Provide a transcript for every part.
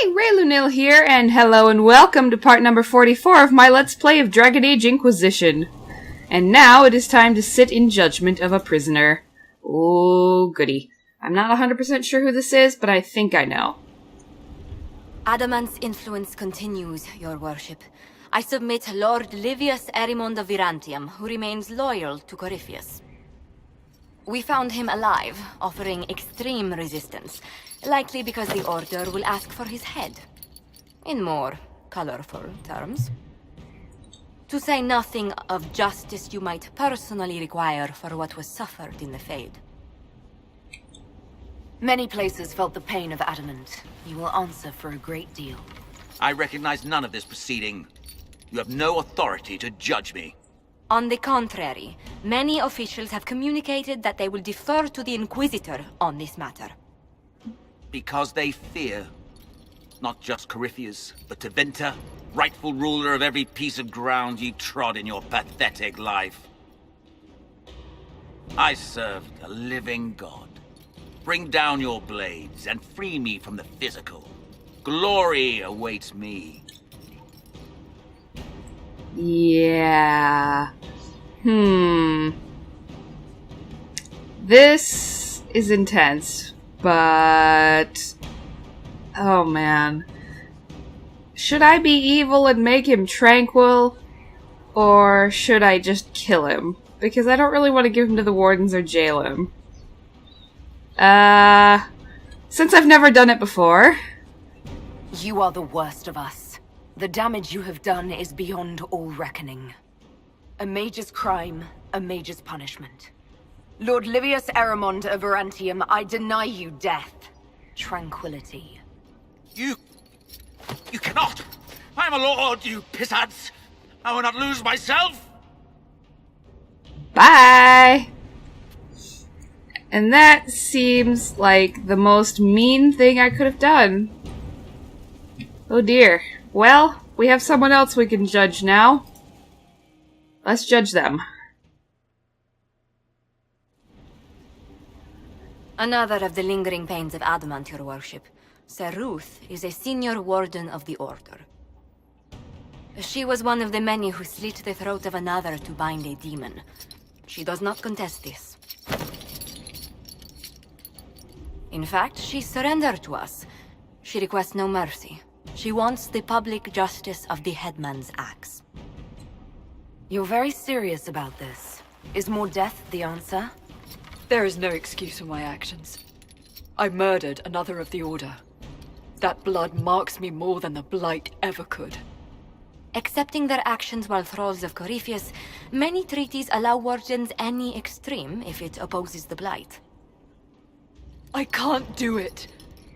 Hey, Raelunil here, and hello and welcome to part number 44 of my Let's Play of Dragon Age Inquisition. And now it is time to sit in judgment of a prisoner. Oh, goody. I'm not 100% sure who this is, but I think I know. Adamant's influence continues, your worship. I submit Lord Livius Erimond of Virantium, who remains loyal to Corypheus. We found him alive, offering extreme resistance, likely because the Order will ask for his head. In more colorful terms. To say nothing of justice you might personally require for what was suffered in the Fade. Many places felt the pain of Adamant. You will answer for a great deal. I recognize none of this proceeding. You have no authority to judge me. On the contrary, many officials have communicated that they will defer to the Inquisitor on this matter. Because they fear. Not just Corypheus, but Teventa, rightful ruler of every piece of ground ye trod in your pathetic life. I serve the living God. Bring down your blades and free me from the physical. Glory awaits me. Yeah. This is intense, but... oh man. Should I be evil and make him tranquil? Or should I just kill him? Because I don't really want to give him to the wardens or jail him. Since I've never done it before... You are the worst of us. The damage you have done is beyond all reckoning. A mage's crime, a mage's punishment. Lord Livius Erimond of Virantium, I deny you death. Tranquility. You cannot! I am a lord, you pissants! I will not lose myself! Bye! And that seems like the most mean thing I could have done. Oh dear. Well, we have someone else we can judge now. Let's judge them. Another of the lingering pains of Adamant, your worship. Sir Ruth is a senior warden of the Order. She was one of the many who slit the throat of another to bind a demon. She does not contest this. In fact, she surrendered to us. She requests no mercy. She wants the public justice of the headman's axe. You're very serious about this. Is more death the answer? There is no excuse for my actions. I murdered another of the Order. That blood marks me more than the Blight ever could. Accepting their actions while thralls of Corypheus, many treaties allow wardens any extreme if it opposes the Blight. I can't do it.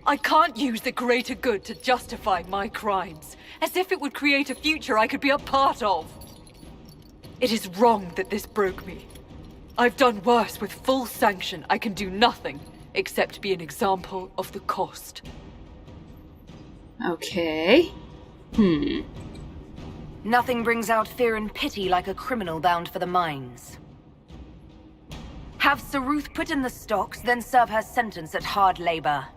I can't use the greater good to justify my crimes, as if it would create a future I could be a part of. It is wrong that this broke me. I've done worse with full sanction. I can do nothing except be an example of the cost. Okay. Nothing brings out fear and pity like a criminal bound for the mines. Have Sir Ruth put in the stocks, then serve her sentence at hard labor.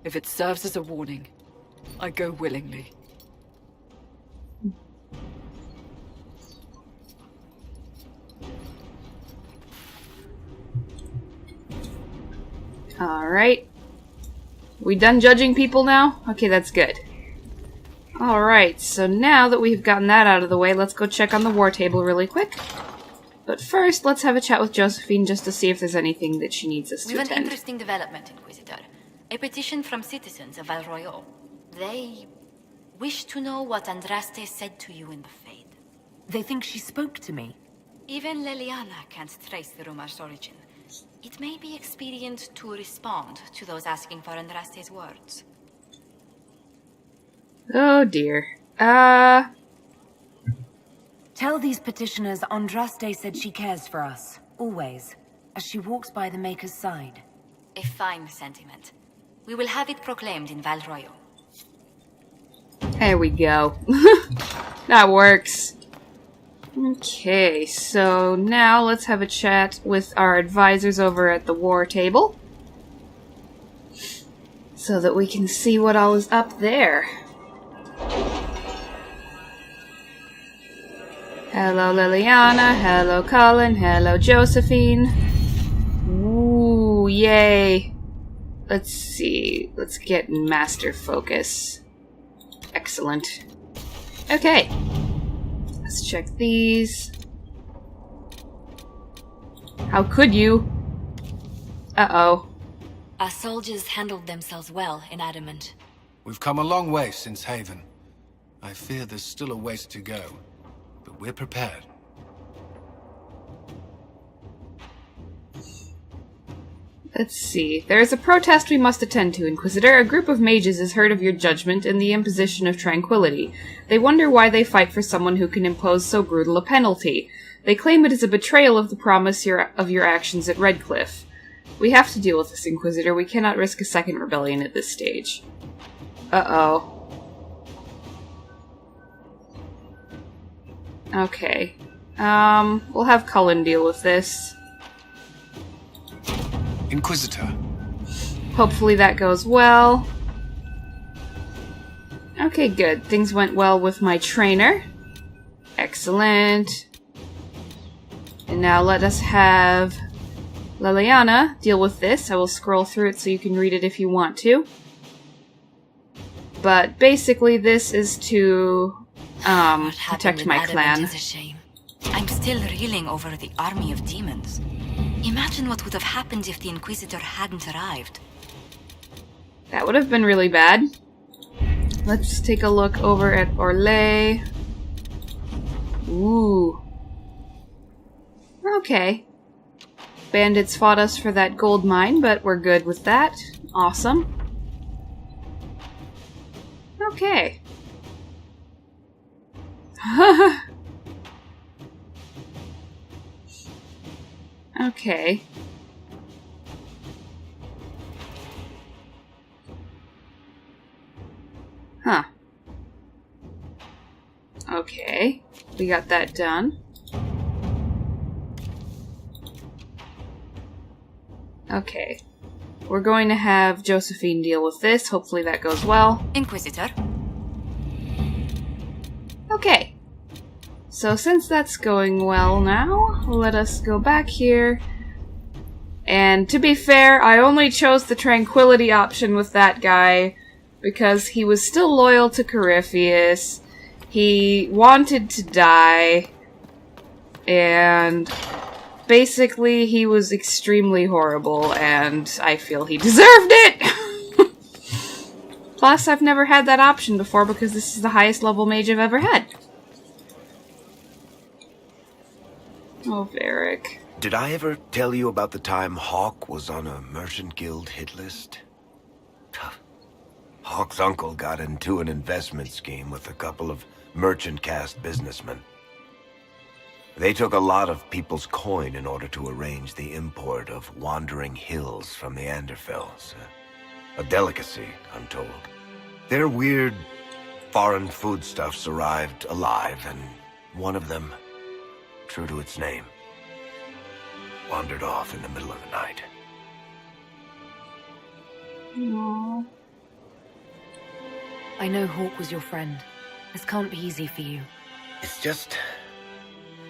If it serves as a warning, I go willingly. Alright. We done judging people now? Okay, that's good. Alright, so now that we've gotten that out of the way, let's go check on the war table really quick. But first, let's have a chat with Josephine just to see if there's anything that she needs us to We've an attend. interesting development, Inquisitor. A petition from citizens of Valroyo. They wish to know what Andraste said to you in the Fade. They think she spoke to me. Even Leliana can't trace the rumor's origin. It may be expedient to respond to those asking for Andraste's words. Oh dear. Tell these petitioners Andraste said she cares for us, always, as she walks by the Maker's side. A fine sentiment. We will have it proclaimed in Valroyo. There we go. That works. Okay, so now let's have a chat with our advisors over at the war table. so that we can see what all is up there. Hello, Liliana. Hello, Cullen. Hello, Josephine. Ooh, yay. Let's see. Let's get master focus. Excellent. Okay. Let's check these. How could you? Uh-oh. Our soldiers handled themselves well in Adamant. We've come a long way since Haven. I fear there's still a ways to go, but we're prepared. Let's see. There is a protest we must attend to, Inquisitor. A group of mages has heard of your judgment and the imposition of tranquility. They wonder why they fight for someone who can impose so brutal a penalty. They claim it is a betrayal of the promise of your actions at Redcliffe. We have to deal with this, Inquisitor. We cannot risk a second rebellion at this stage. Uh-oh. Okay. We'll have Cullen deal with this. Inquisitor. Hopefully that goes well. Okay, good. Things went well with my trainer. Excellent. And now let us have Liliana deal with this. I will scroll through it so you can read it if you want to. But basically this is to protect my clan. Is a shame. I'm still reeling over the army of demons. Imagine what would have happened if the Inquisitor hadn't arrived. That would have been really bad. Let's take a look over at Orlais. Ooh. Okay. Bandits fought us for that gold mine, but we're good with that. Awesome. Okay. Okay. Huh. Okay. We got that done. Okay. We're going to have Josephine deal with this. Hopefully that goes well. Inquisitor. Okay. So since that's going well now, let us go back here. And to be fair, I only chose the tranquility option with that guy because he was still loyal to Corypheus. He wanted to die. And basically he was extremely horrible and I feel he deserved it! Plus, I've never had that option before because this is the highest level mage I've ever had. Oh, Varric. Did I ever tell you about the time Hawk was on a merchant guild hit list? Hawk's uncle got into an investment scheme with a couple of merchant caste businessmen. They took a lot of people's coin in order to arrange the import of wandering hills from the Anderfells. A delicacy, I'm told. Their weird, foreign foodstuffs arrived alive, and one of them, true to its name, wandered off in the middle of the night. Aww. I know Hawk was your friend. This can't be easy for you. It's just...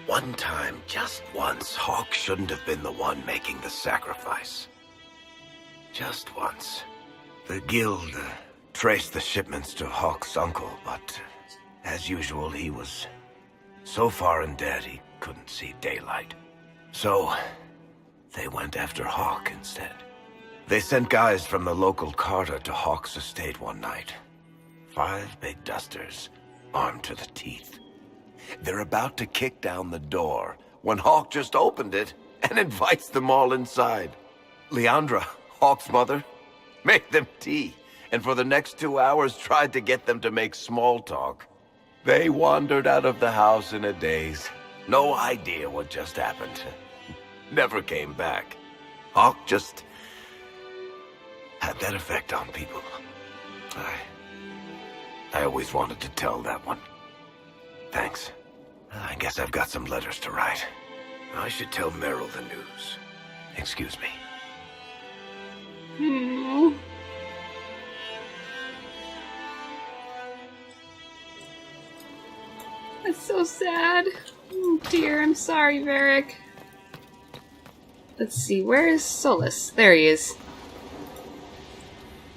one time, just once, Hawk shouldn't have been the one making the sacrifice. Just once. The guild traced the shipments to Hawk's uncle, but as usual, he was so far in debt he couldn't see daylight. So, they went after Hawk instead. They sent guys from the local carter to Hawk's estate one night. 5 big dusters, armed to the teeth. They're about to kick down the door when Hawk just opened it and invites them all inside. Leandra, Hawk's mother, made them tea, and for the next 2 hours tried to get them to make small talk. They wandered out of the house in a daze. No idea what just happened. Never came back. Hawk just had that effect on people. I always wanted to tell that one. Thanks. I guess I've got some letters to write. I should tell Meryl the news. Excuse me. It's so sad. Oh dear, I'm sorry, Varric. Let's see, where is Solus? There he is.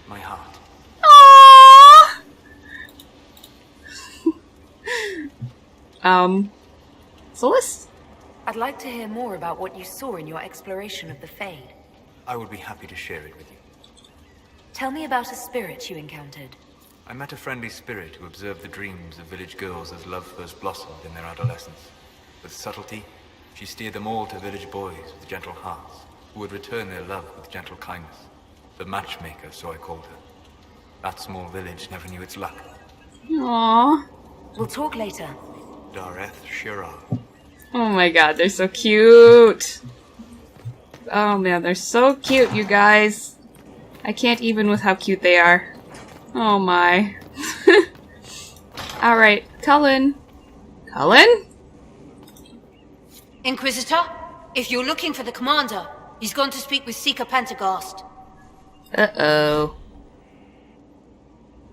My heart. Aww! Solus? I'd like to hear more about what you saw in your exploration of the Fade. I would be happy to share it with you. Tell me about a spirit you encountered. I met a friendly spirit who observed the dreams of village girls as love first blossomed in their adolescence. With subtlety, she steered them all to village boys with gentle hearts, who would return their love with gentle kindness. The matchmaker, so I called her. That small village never knew its luck. Aww. We'll talk later. Dareth Shira. Oh my god, they're so cute! Oh man, they're so cute, you guys. I can't even with how cute they are. Oh my. Alright, Cullen. Cullen? Inquisitor, if you're looking for the commander, he's gone to speak with Seeker Pentecost. Uh-oh.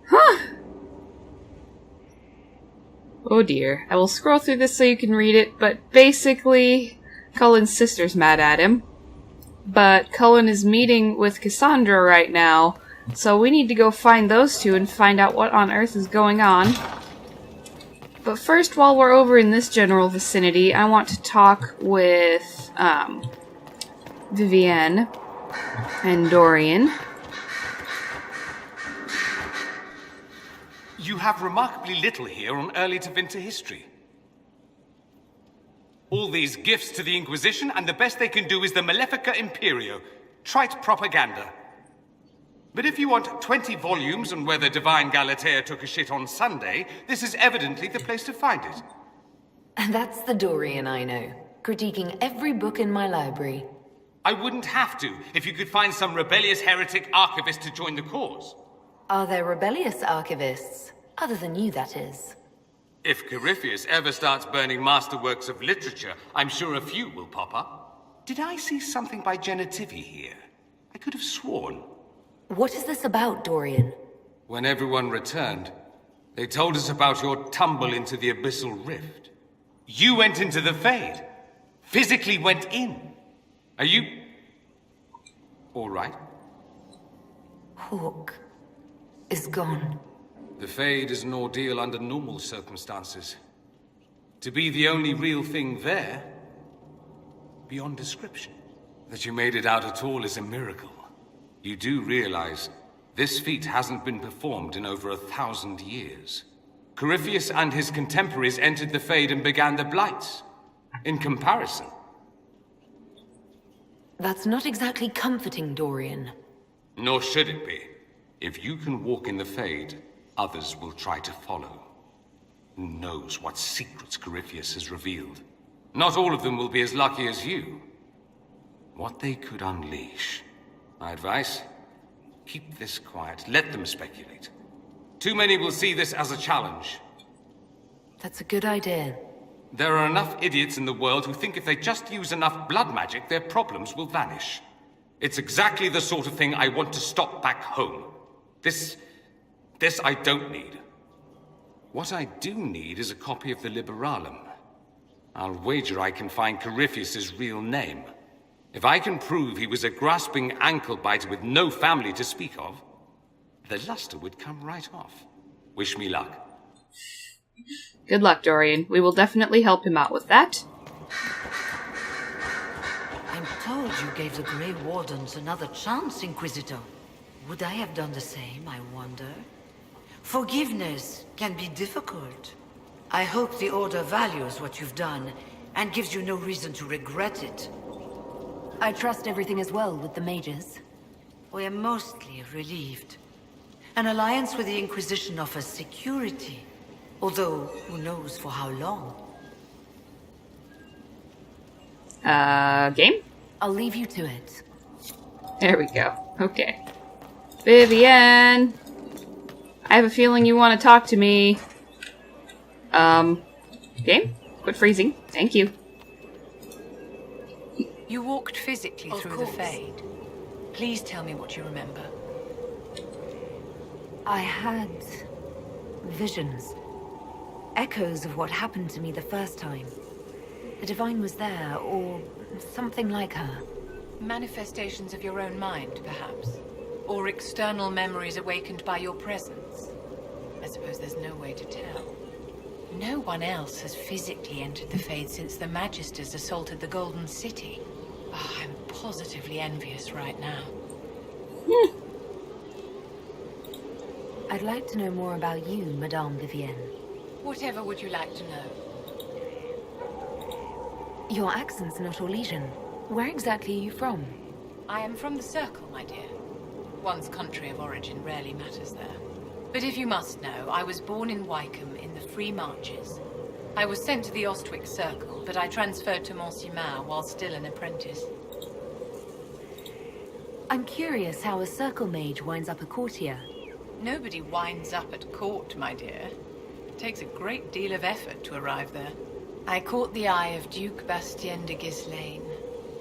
Huh. Oh dear. I will scroll through this so you can read it, but basically, Cullen's sister's mad at him. But Cullen is meeting with Cassandra right now, so we need to go find those two and find out what on earth is going on. But first, while we're over in this general vicinity, I want to talk with, Vivienne and Dorian. You have remarkably little here on early Tevinter history. All these gifts to the Inquisition, and the best they can do is the Malefica Imperio. Trite propaganda. But if you want 20 volumes on whether Divine Galatea took a shit on Sunday, this is evidently the place to find it. And that's the Dorian I know, critiquing every book in my library. I wouldn't have to, if you could find some rebellious heretic archivist to join the cause. Are there rebellious archivists? Other than you, that is. If Corypheus ever starts burning masterworks of literature, I'm sure a few will pop up. Did I see something by Genitivi here? I could have sworn. What is this about, Dorian? When everyone returned, they told us about your tumble into the Abyssal Rift. You went into the Fade. Physically went in. Are you... all right? Hawke is gone. The Fade is an ordeal under normal circumstances. To be the only real thing there, beyond description. That you made it out at all is a miracle. You do realize this feat hasn't been performed in over 1,000 years. Corypheus and his contemporaries entered the Fade and began the Blights. In comparison. That's not exactly comforting, Dorian. Nor should it be. If you can walk in the Fade, others will try to follow. Who knows what secrets Corypheus has revealed? Not all of them will be as lucky as you. What they could unleash. My advice? Keep this quiet. Let them speculate. Too many will see this as a challenge. That's a good idea. There are enough idiots in the world who think if they just use enough blood magic, their problems will vanish. It's exactly the sort of thing I want to stop back home. This I don't need. What I do need is a copy of the Liberalum. I'll wager I can find Corypheus's real name. If I can prove he was a grasping ankle-biter with no family to speak of, the luster would come right off. Wish me luck. Good luck, Dorian. We will definitely help him out with that. I'm told you gave the Grey Wardens another chance, Inquisitor. Would I have done the same, I wonder? Forgiveness can be difficult. I hope the Order values what you've done, and gives you no reason to regret it. I trust everything is well with the mages. We're mostly relieved. An alliance with the Inquisition offers security, although who knows for how long. Game? I'll leave you to it. There we go. Okay. Vivienne! I have a feeling you want to talk to me. Game? Quit freezing. Thank you. You walked physically Of through course. the Fade. Please tell me what you remember. I had visions. echoes of what happened to me the first time. The Divine was there, or something like her. Manifestations of your own mind, perhaps? Or external memories awakened by your presence? I suppose there's no way to tell. No one else has physically entered the Fade since the Magisters assaulted the Golden City. Oh, I'm positively envious right now. I'd like to know more about you, Madame Vivienne. Whatever would you like to know? Your accent's not Orlesian. Where exactly are you from? I am from the Circle, my dear. One's country of origin rarely matters there. But if you must know, I was born in Wycombe in the Free Marches. I was sent to the Ostwick Circle, but I transferred to Monsignor while still an apprentice. I'm curious how a Circle mage winds up a courtier. Nobody winds up at court, my dear. It takes a great deal of effort to arrive there. I caught the eye of Duke Bastien de Ghislaine,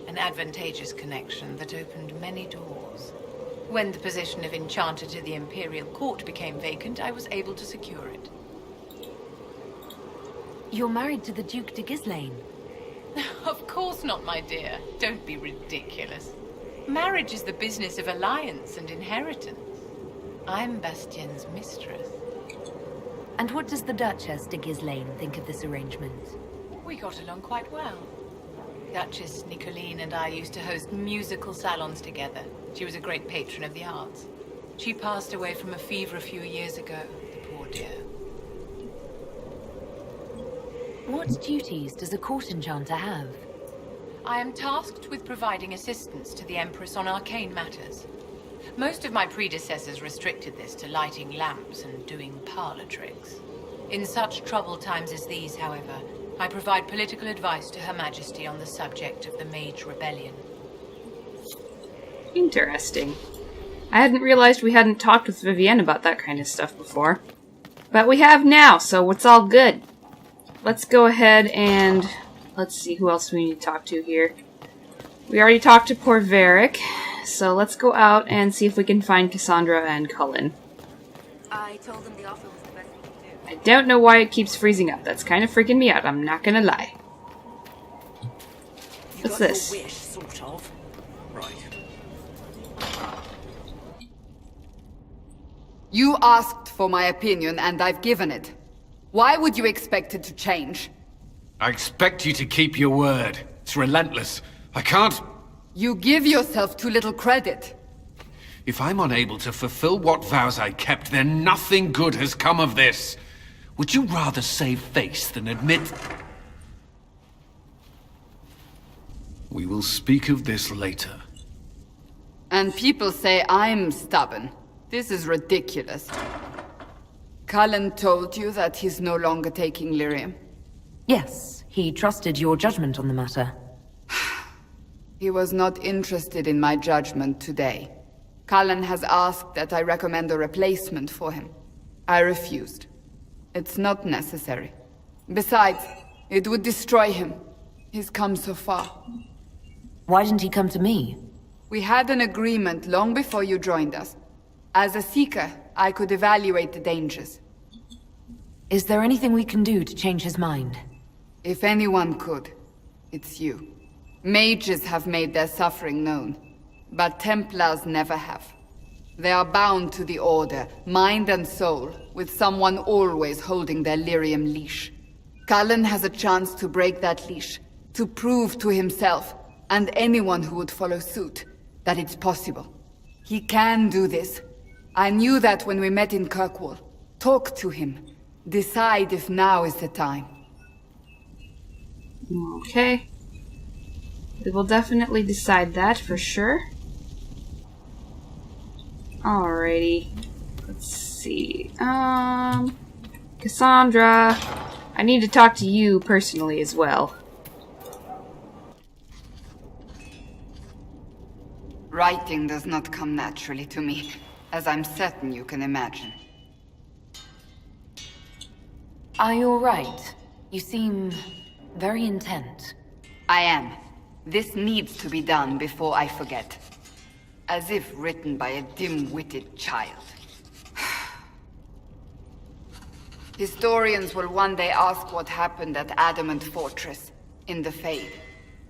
an advantageous connection that opened many doors. When the position of Enchanter to the Imperial Court became vacant, I was able to secure it. You're married to the Duke de Ghislaine? Of course not, my dear. Don't be ridiculous. Marriage is the business of alliance and inheritance. I'm Bastien's mistress. And what does the Duchess de Ghislaine think of this arrangement? We got along quite well. Duchess Nicoline and I used to host musical salons together. She was a great patron of the arts. She passed away from a fever a few years ago, the poor dear. What duties does a court enchanter have? I am tasked with providing assistance to the Empress on arcane matters. Most of my predecessors restricted this to lighting lamps and doing parlor tricks. In such troubled times as these, however, I provide political advice to Her Majesty on the subject of the Mage Rebellion. Interesting. I hadn't realized we hadn't talked with Vivienne about that kind of stuff before. But we have now, so it's all good. Let's go ahead and... let's see who else we need to talk to here. We already talked to poor Varric, so let's go out and see if we can find Cassandra and Cullen. I told them the offer was the best we could do. I don't know why it keeps freezing up. That's kind of freaking me out, I'm not gonna lie. What's this? Your wish, sort of. Right. You asked for my opinion, and I've given it. Why would you expect it to change? I expect you to keep your word. It's relentless. I can't... You give yourself too little credit. If I'm unable to fulfill what vows I kept, then nothing good has come of this. Would you rather save face than admit... We will speak of this later. And people say I'm stubborn. This is ridiculous. Cullen told you that he's no longer taking lyrium? Yes, he trusted your judgment on the matter. He was not interested in my judgment today. Cullen has asked that I recommend a replacement for him. I refused. It's not necessary. Besides, it would destroy him. He's come so far. Why didn't he come to me? We had an agreement long before you joined us. As a Seeker, I could evaluate the dangers. Is there anything we can do to change his mind? If anyone could, it's you. Mages have made their suffering known, but Templars never have. They are bound to the Order, mind and soul, with someone always holding their lyrium leash. Cullen has a chance to break that leash, to prove to himself, and anyone who would follow suit, that it's possible. He can do this. I knew that when we met in Kirkwall. Talk to him. Decide if now is the time. Okay. We will definitely decide that for sure. Alrighty. Let's see. Cassandra. I need to talk to you personally as well. Writing does not come naturally to me, as I'm certain you can imagine. Are you alright? You seem very intent. I am. This needs to be done before I forget. As if written by a dim-witted child. Historians will one day ask what happened at Adamant Fortress, in the Fade.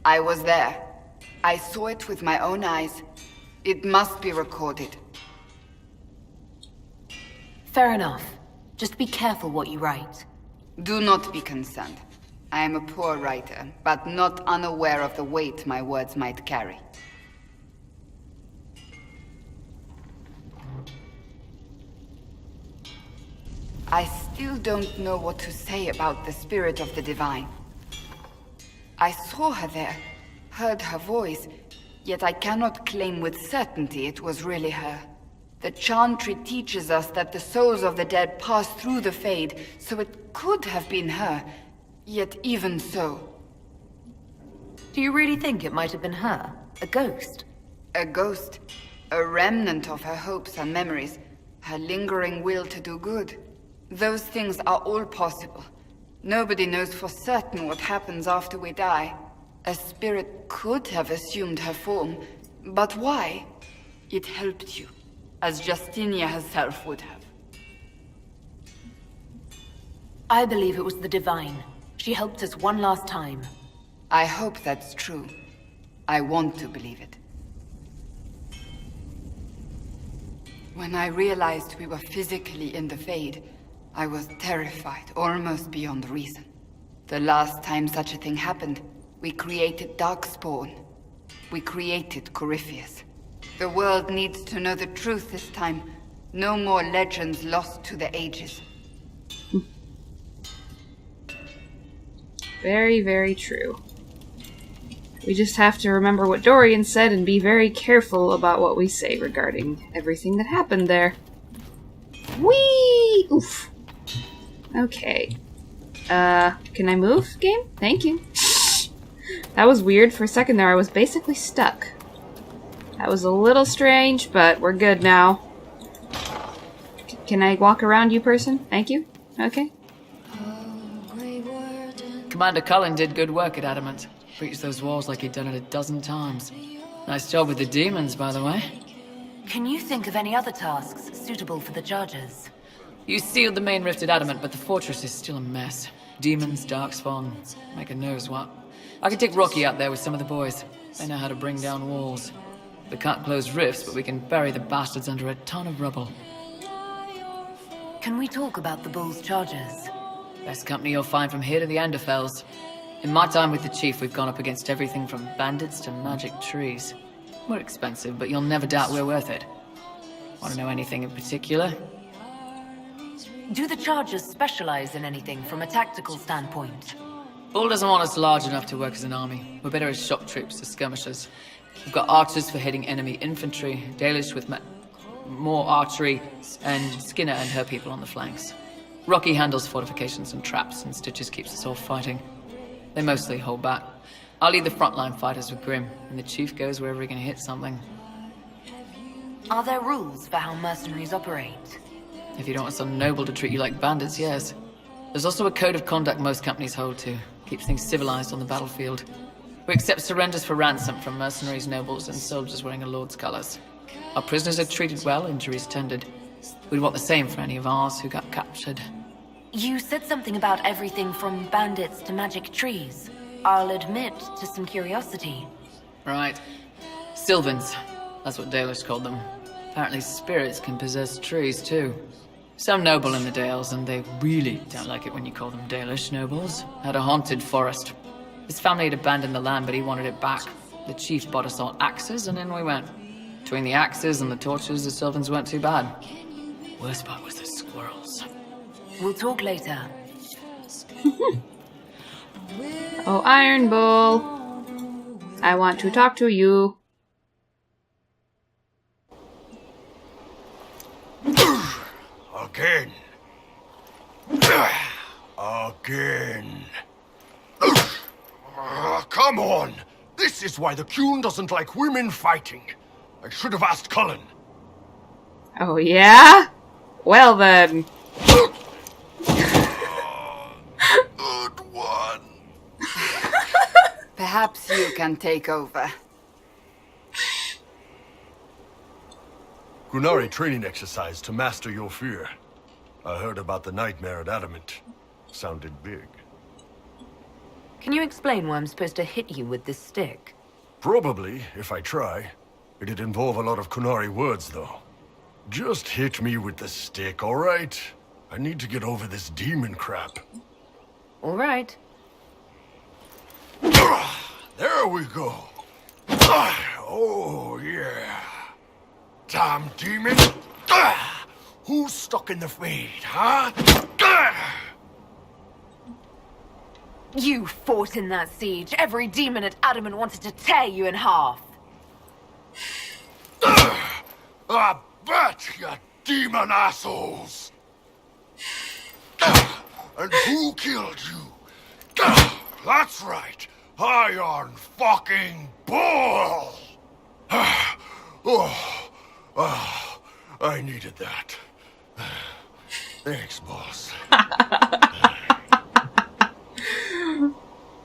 I was there. I saw it with my own eyes. It must be recorded. Fair enough. Just be careful what you write. Do not be concerned. I am a poor writer, but not unaware of the weight my words might carry. I still don't know what to say about the spirit of the divine. I saw her there, heard her voice, yet I cannot claim with certainty it was really her. The Chantry teaches us that the souls of the dead pass through the Fade, so it could have been her, yet even so. Do you really think it might have been her? A ghost? A ghost. A remnant of her hopes and memories, her lingering will to do good. Those things are all possible. Nobody knows for certain what happens after we die. A spirit could have assumed her form, but why? It helped you, as Justinia herself would have. I believe it was the Divine. She helped us one last time. I hope that's true. I want to believe it. When I realized we were physically in the Fade, I was terrified, almost beyond reason. The last time such a thing happened, we created Darkspawn. We created Corypheus. The world needs to know the truth this time. No more legends lost to the ages. Very, very true. We just have to remember what Dorian said and be very careful about what we say regarding everything that happened there. Whee! Oof. Okay. Can I move, game? Thank you. That was weird. For a second there, I was basically stuck. That was a little strange, but we're good now. Can I walk around you, person? Thank you. Okay. Commander Cullen did good work at Adamant. Breached those walls like he'd done it a dozen times. Nice job with the demons, by the way. Can you think of any other tasks suitable for the Chargers? You sealed the main rift at Adamant, but the fortress is still a mess. Demons, Darkspawn, make a knows what. I could take Rocky out there with some of the boys. They know how to bring down walls. We can't close rifts, but we can bury the bastards under a ton of rubble. Can we talk about the Bull's Chargers? Best company you'll find from here to the Anderfells. In my time with the Chief, we've gone up against everything from bandits to magic trees. We're expensive, but you'll never doubt we're worth it. Want to know anything in particular? Do the Chargers specialize in anything from a tactical standpoint? Bull doesn't want us large enough to work as an army. We're better as shock troops, as skirmishers. We've got archers for hitting enemy infantry, Dalish with more archery, and Skinner and her people on the flanks. Rocky handles fortifications and traps, and Stitches keeps us all fighting. They mostly hold back. I'll lead the frontline fighters with Grim, and the Chief goes wherever he can hit something. Are there rules for how mercenaries operate? If you don't want some noble to treat you like bandits, yes. There's also a code of conduct most companies hold to. Keeps things civilized on the battlefield. We accept surrenders for ransom from mercenaries, nobles, and soldiers wearing a lord's colors. Our prisoners are treated well, injuries tended. We'd want the same for any of ours who got captured. You said something about everything from bandits to magic trees. I'll admit to some curiosity. Right. Sylvans. That's what Dalish called them. Apparently spirits can possess trees, too. Some noble in the Dales, and they really don't like it when you call them Dalish nobles, had a haunted forest. His family had abandoned the land, but he wanted it back. The Chief bought us all axes, and in we went. Between the axes and the torches, the Sylvans weren't too bad. Worst part was the squirrels. We'll talk later. Oh, Iron Bull. I want to talk to you. Again. Again. Come on! This is why the Qun doesn't like women fighting. I should have asked Cullen. Oh, yeah? Well, then. Good one. Perhaps you can take over. Gunari training exercise to master your fear. I heard about the nightmare at Adamant. Sounded big. Can you explain why I'm supposed to hit you with this stick? Probably, if I try. It'd involve a lot of Kunari words, though. Just hit me with the stick, alright? I need to get over this demon crap. Alright. There we go. Oh, yeah. Damn demon. Who's stuck in the fade, huh? You fought in that siege. Every demon at Adamant wanted to tear you in half. I bet, you demon assholes! And who killed you? That's right, Iron fucking Bull! I needed that. Thanks, boss.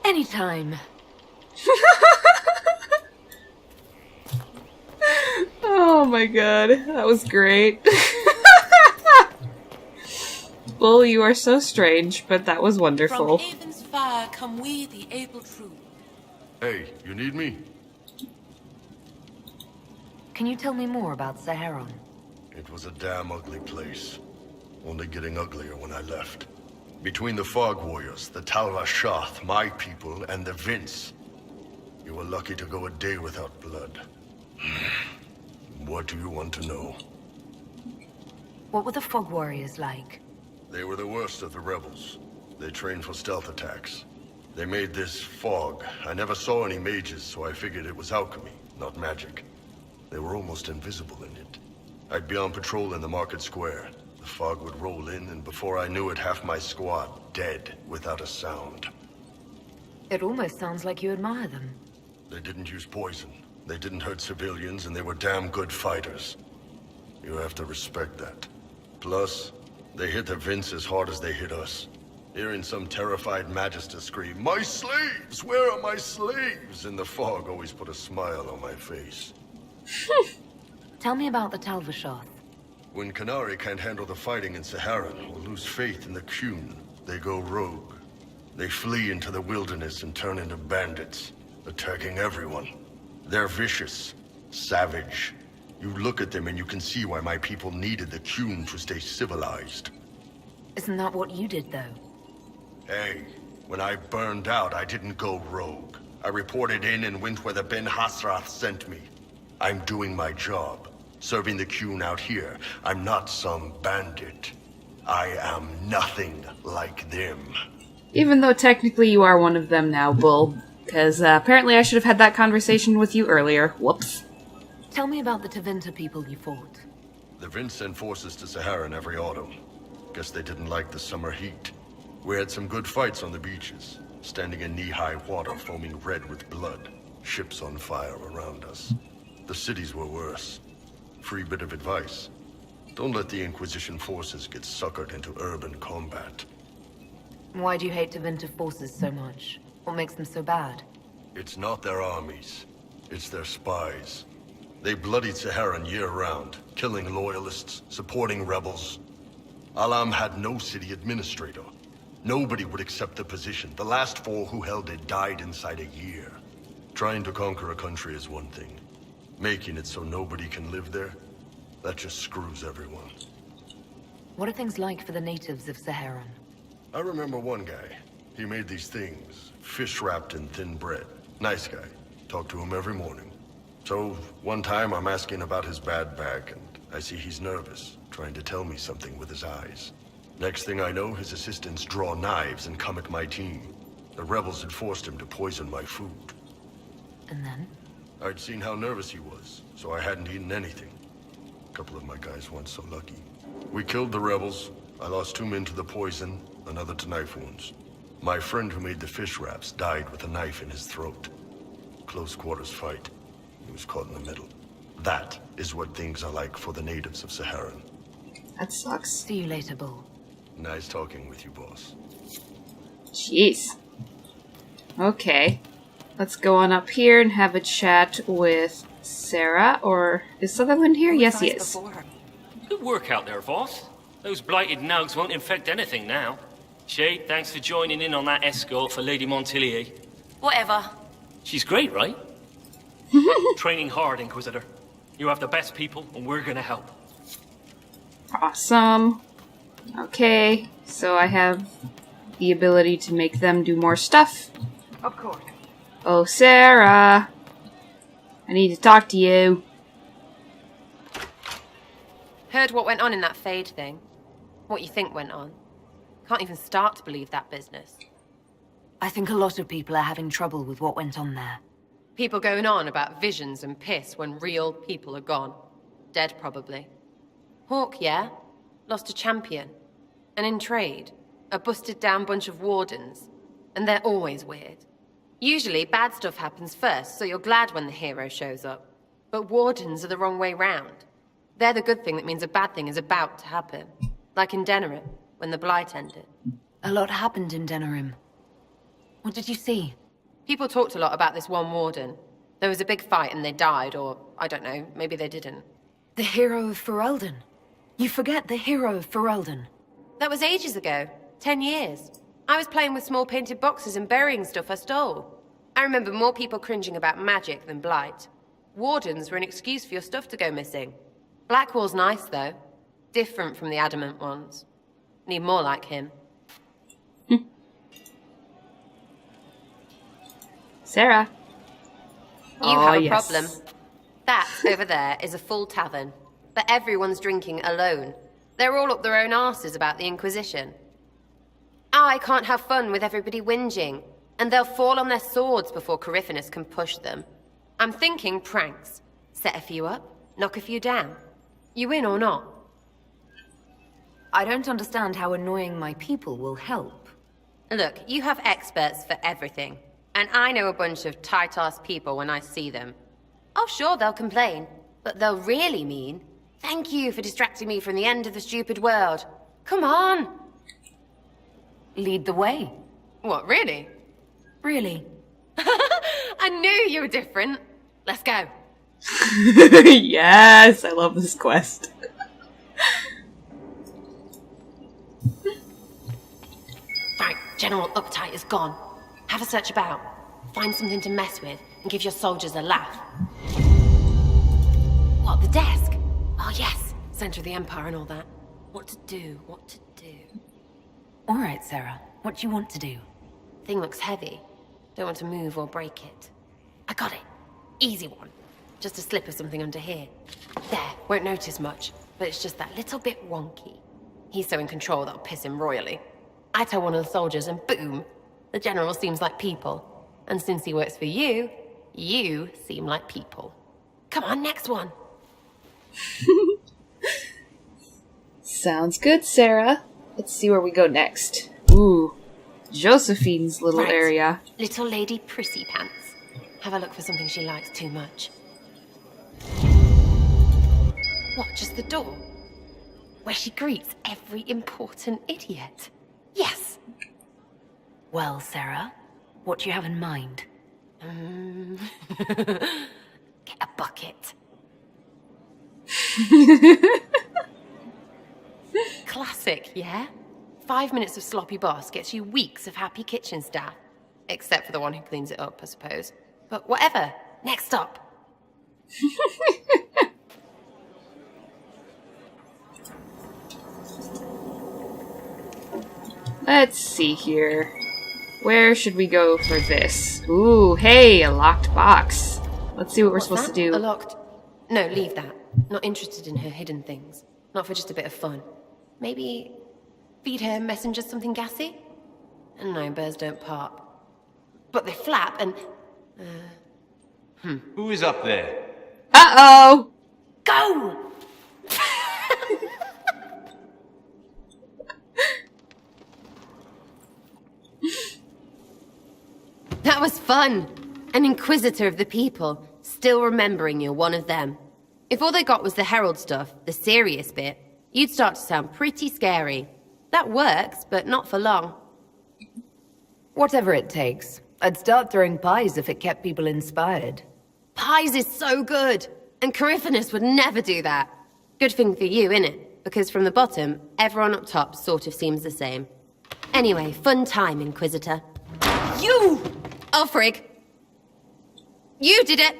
Anytime. Oh my god, that was great. Bull, you are so strange, but that was wonderful. From Haven's fire come we, the able true. Hey, you need me? Can you tell me more about Saharon? It was a damn ugly place. Only getting uglier when I left. Between the Fog Warriors, the Talva Shoth, my people, and the Vince. You were lucky to go a day without blood. What do you want to know? What were the Fog Warriors like? They were the worst of the rebels. They trained for stealth attacks. They made this fog. I never saw any mages, so I figured it was alchemy, not magic. They were almost invisible in it. I'd be on patrol in the market square. The fog would roll in, and before I knew it, half my squad dead without a sound. It almost sounds like you admire them. They didn't use poison. They didn't hurt civilians, and they were damn good fighters. You have to respect that. Plus, they hit the Vince as hard as they hit us. Hearing some terrified Magister scream, "My slaves! Where are my slaves?" in the fog always put a smile on my face. Tell me about the Talva Shoth. When Qunari can't handle the fighting in Saharan or lose faith in the Qun, they go rogue. They flee into the wilderness and turn into bandits, attacking everyone. They're vicious, savage. You look at them and you can see why my people needed the Qun to stay civilized. Isn't that what you did, though? Hey, when I burned out, I didn't go rogue. I reported in and went where the Ben Hasrath sent me. I'm doing my job, serving the Qun out here. I'm not some bandit. I am nothing like them. Even though technically you are one of them now, Bull. Because apparently I should have had that conversation with you earlier. Whoops. Tell me about the Tevinter people you fought. The Vince sent forces to Saharan every autumn. Guess they didn't like the summer heat. We had some good fights on the beaches, standing in knee-high water foaming red with blood, ships on fire around us. The cities were worse. Free bit of advice. Don't let the Inquisition forces get suckered into urban combat. Why do you hate Tevinter forces so much? What makes them so bad? It's not their armies. It's their spies. They bloodied Saharan year-round, killing loyalists, supporting rebels. Alam had no city administrator. Nobody would accept the position. The last 4 who held it died inside a year. Trying to conquer a country is one thing. Making it so nobody can live there, that just screws everyone. What are things like for the natives of Saharan? I remember one guy. He made these things, fish wrapped in thin bread. Nice guy. Talk to him every morning. So, one time I'm asking about his bad back, and I see he's nervous, trying to tell me something with his eyes. Next thing I know, his assistants draw knives and come at my team. The rebels had forced him to poison my food. And then? I'd seen how nervous he was, so I hadn't eaten anything. A couple of my guys weren't so lucky. We killed the rebels. I lost 2 men to the poison, another to knife wounds. My friend who made the fish wraps died with a knife in his throat. Close quarters fight. He was caught in the middle. That is what things are like for the natives of Saharan. That sucks. See you later, Bull. Nice talking with you, boss. Jeez. Okay. Let's go on up here and have a chat with Sarah, or is Sutherland here? Yes, he is. Good work out there, boss. Those blighted nugs won't infect anything now. Shay, thanks for joining in on that escort for Lady Montillier. Whatever. She's great, right? Training hard, Inquisitor. You have the best people, and we're gonna help. Awesome. Okay, so I have the ability to make them do more stuff. Of course. Oh, Sarah. I need to talk to you. Heard what went on in that Fade thing. What you think went on. Can't even start to believe that business. I think a lot of people are having trouble with what went on there. People going on about visions and piss when real people are gone. Dead, probably. Hawk, yeah? Lost a champion. And in trade, a busted down bunch of wardens. And they're always weird. Usually, bad stuff happens first, so you're glad when the hero shows up. But wardens are the wrong way round. They're the good thing that means a bad thing is about to happen. Like in Denerim, when the Blight ended. A lot happened in Denerim. What did you see? People talked a lot about this one warden. There was a big fight and they died, or, I don't know, maybe they didn't. The hero of Ferelden. You forget the hero of Ferelden. That was ages ago. 10 years. I was playing with small painted boxes and burying stuff I stole. I remember more people cringing about magic than Blight. Wardens were an excuse for your stuff to go missing. Blackwall's nice, though. Different from the adamant ones. Need more like him. Sarah. You have a problem. That, over there, is a full tavern. But everyone's drinking alone. They're all up their own arses about the Inquisition. I can't have fun with everybody whinging. And they'll fall on their swords before Corypheus can push them. I'm thinking pranks. Set a few up, knock a few down. You in or not? I don't understand how annoying my people will help. Look, you have experts for everything. And I know a bunch of tight-ass people when I see them. Oh, sure, they'll complain. But they'll really mean, thank you for distracting me from the end of the stupid world. Come on! Lead the way. What, really? Really? I knew you were different. Let's go. Yes, I love this quest. Right, General Uptight is gone. Have a search about. Find something to mess with, and give your soldiers a laugh. What, the desk? Oh yes, center of the Empire and all that. What to do, what to do. All right, Sarah. What do you want to do? Thing looks heavy. Don't want to move or break it. I got it. Easy one. Just a slip of something under here. There, won't notice much, but it's just that little bit wonky. He's so in control that'll piss him royally. I tell one of the soldiers and boom, the general seems like people. And since he works for you, you seem like people. Come on, next one. Sounds good, Sarah. Let's see where we go next. Ooh, Josephine's little area. Little Lady Prissy Pants. Have a look for something she likes too much. What, just the door? Where she greets every important idiot. Yes! Well, Sarah, what do you have in mind? Get a bucket. Classic, yeah? 5 minutes of sloppy boss gets you weeks of happy kitchen staff. Except for the one who cleans it up, I suppose. But whatever. Next up. Let's see here. Where should we go for this? Ooh, hey, a locked box. Let's see what we're supposed to do. A locked... No, leave that. Not interested in her hidden things. Not for just a bit of fun. Maybe feed her messengers something gassy? No, bears don't pop. But they flap and... Who is up there? Uh-oh! Go! That was fun. An inquisitor of the people, still remembering you're one of them. If all they got was the herald stuff, the serious bit, you'd start to sound pretty scary. That works, but not for long. Whatever it takes. I'd start throwing pies if it kept people inspired. Pies is so good, and Corypheus would never do that. Good thing for you, innit? because from the bottom, everyone up top sort of seems the same. Anyway, fun time, Inquisitor. You! Oh, frig. You did it!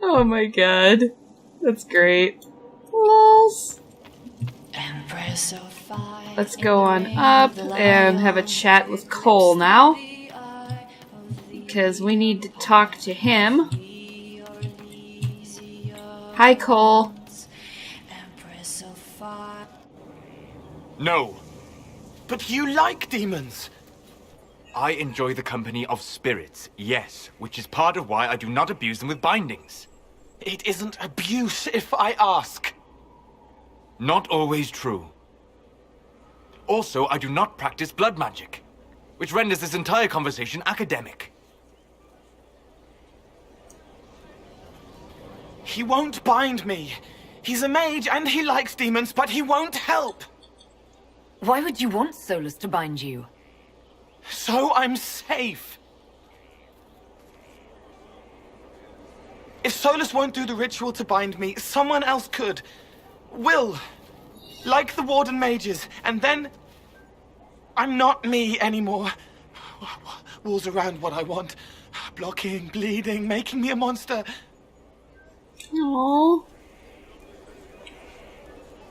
Oh my god. That's great. Lols. Let's go on up and have a chat with Cole now. Because we need to talk to him. Hi, Cole. No. But you like demons. I enjoy the company of spirits, yes, which is part of why I do not abuse them with bindings. It isn't abuse if I ask. Not always true. Also, I do not practice blood magic, which renders this entire conversation academic. He won't bind me. He's a mage and he likes demons, but he won't help. Why would you want Solus to bind you? So I'm safe. If Solus won't do the ritual to bind me, someone else could. Will. Like the Warden mages, and then I'm not me anymore. Walls around what I want. Blocking, bleeding, making me a monster. Aww.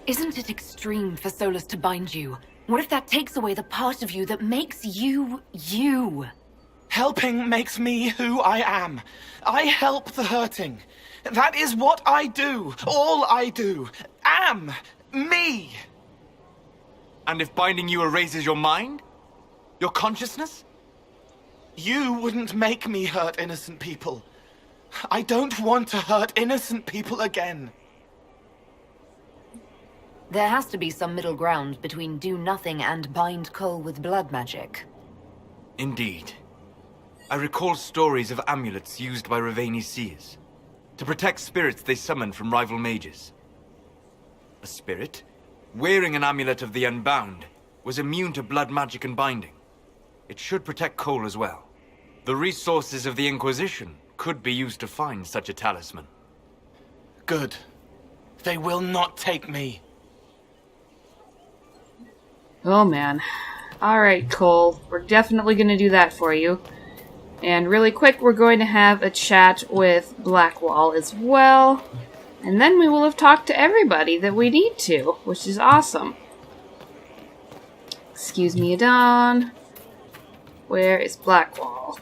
Isn't it extreme for Solus to bind you? What if that takes away the part of you that makes you, you? Helping makes me who I am. I help the hurting. That is what I do. All I do. Am. Me. And if binding you erases your mind? Your consciousness? You wouldn't make me hurt innocent people. I don't want to hurt innocent people again. There has to be some middle ground between do nothing and bind Cole with blood magic. Indeed. I recall stories of amulets used by Raveni seers to protect spirits they summon from rival mages. A spirit, wearing an amulet of the Unbound, was immune to blood magic and binding. It should protect Cole as well. The resources of the Inquisition could be used to find such a talisman. Good. They will not take me. Oh man. Alright, Cole. We're definitely going to do that for you. And really quick, we're going to have a chat with Blackwall as well. And then we will have talked to everybody that we need to, which is awesome. Excuse me, Adon. Where is Blackwall?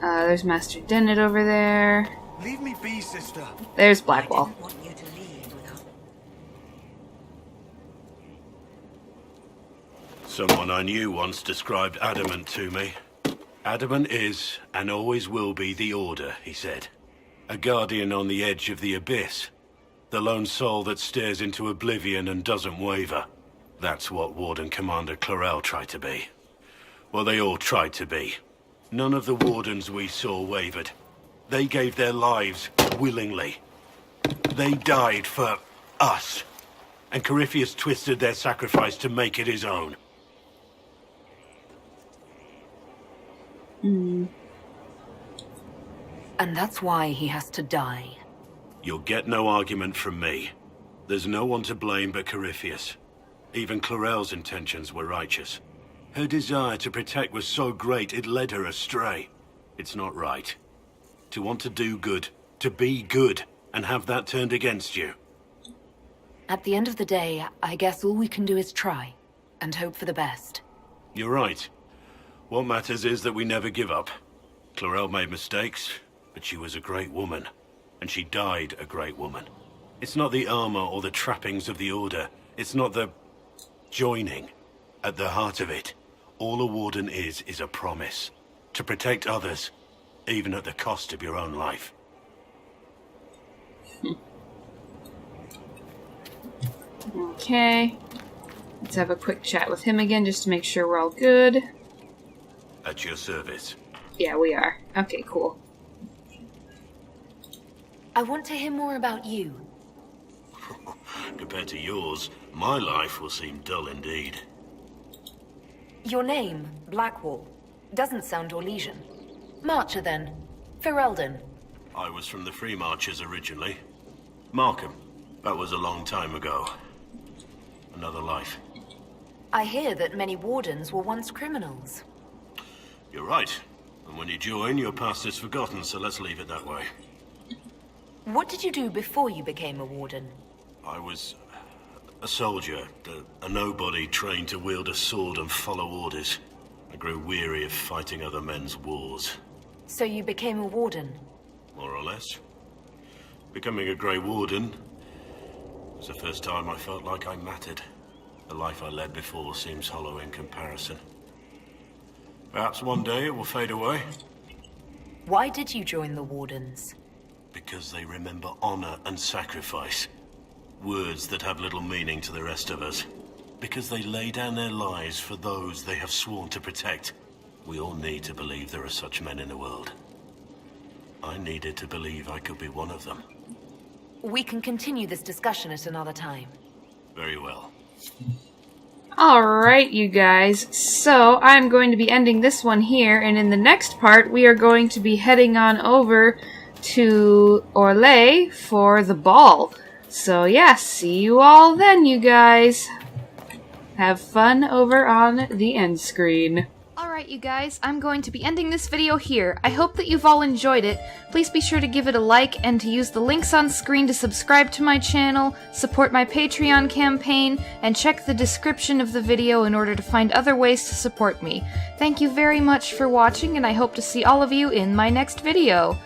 There's Master Dennett over there. Leave me be, sister. There's Blackwall. Someone I knew once described adamant to me. Adamant is, and always will be, the Order, he said. A guardian on the edge of the abyss. The lone soul that stares into oblivion and doesn't waver. That's what Warden Commander Clarel tried to be. Well, they all tried to be. None of the Wardens we saw wavered. They gave their lives willingly. They died for us. And Corypheus twisted their sacrifice to make it his own. And that's why he has to die. You'll get no argument from me. There's no one to blame but Corypheus. Even Clarel's intentions were righteous. Her desire to protect was so great it led her astray. It's not right. To want to do good, to be good, and have that turned against you. At the end of the day, I guess all we can do is try, and hope for the best. You're right. What matters is that we never give up. Clarel made mistakes, but she was a great woman. And she died a great woman. It's not the armor or the trappings of the Order. It's not the joining. At the heart of it, all a Warden is a promise. To protect others, even at the cost of your own life. Okay. Let's have a quick chat with him again just to make sure we're all good. At your service. Yeah, we are. Okay, cool. I want to hear more about you. Compared to yours, my life will seem dull indeed. Your name, Blackwall, doesn't sound Orlesian. Marcher then. Ferelden. I was from the Free Marchers originally. Markham. That was a long time ago. Another life. I hear that many wardens were once criminals. You're right. And when you join, your past is forgotten, so let's leave it that way. What did you do before you became a warden? I was a soldier, a nobody trained to wield a sword and follow orders. I grew weary of fighting other men's wars. So you became a warden? More or less. Becoming a Grey Warden was the first time I felt like I mattered. The life I led before seems hollow in comparison. Perhaps one day it will fade away. Why did you join the Wardens? Because they remember honor and sacrifice. Words that have little meaning to the rest of us. Because they lay down their lives for those they have sworn to protect. We all need to believe there are such men in the world. I needed to believe I could be one of them. We can continue this discussion at another time. Very well. Alright, you guys. So, I'm going to be ending this one here, and in the next part, we are going to be heading on over to Orlais for the ball. So, yeah, see you all then, you guys. Have fun over on the end screen. Alright you guys, I'm going to be ending this video here. I hope that you've all enjoyed it. Please be sure to give it a like and to use the links on screen to subscribe to my channel, support my Patreon campaign, and check the description of the video in order to find other ways to support me. Thank you very much for watching, and I hope to see all of you in my next video.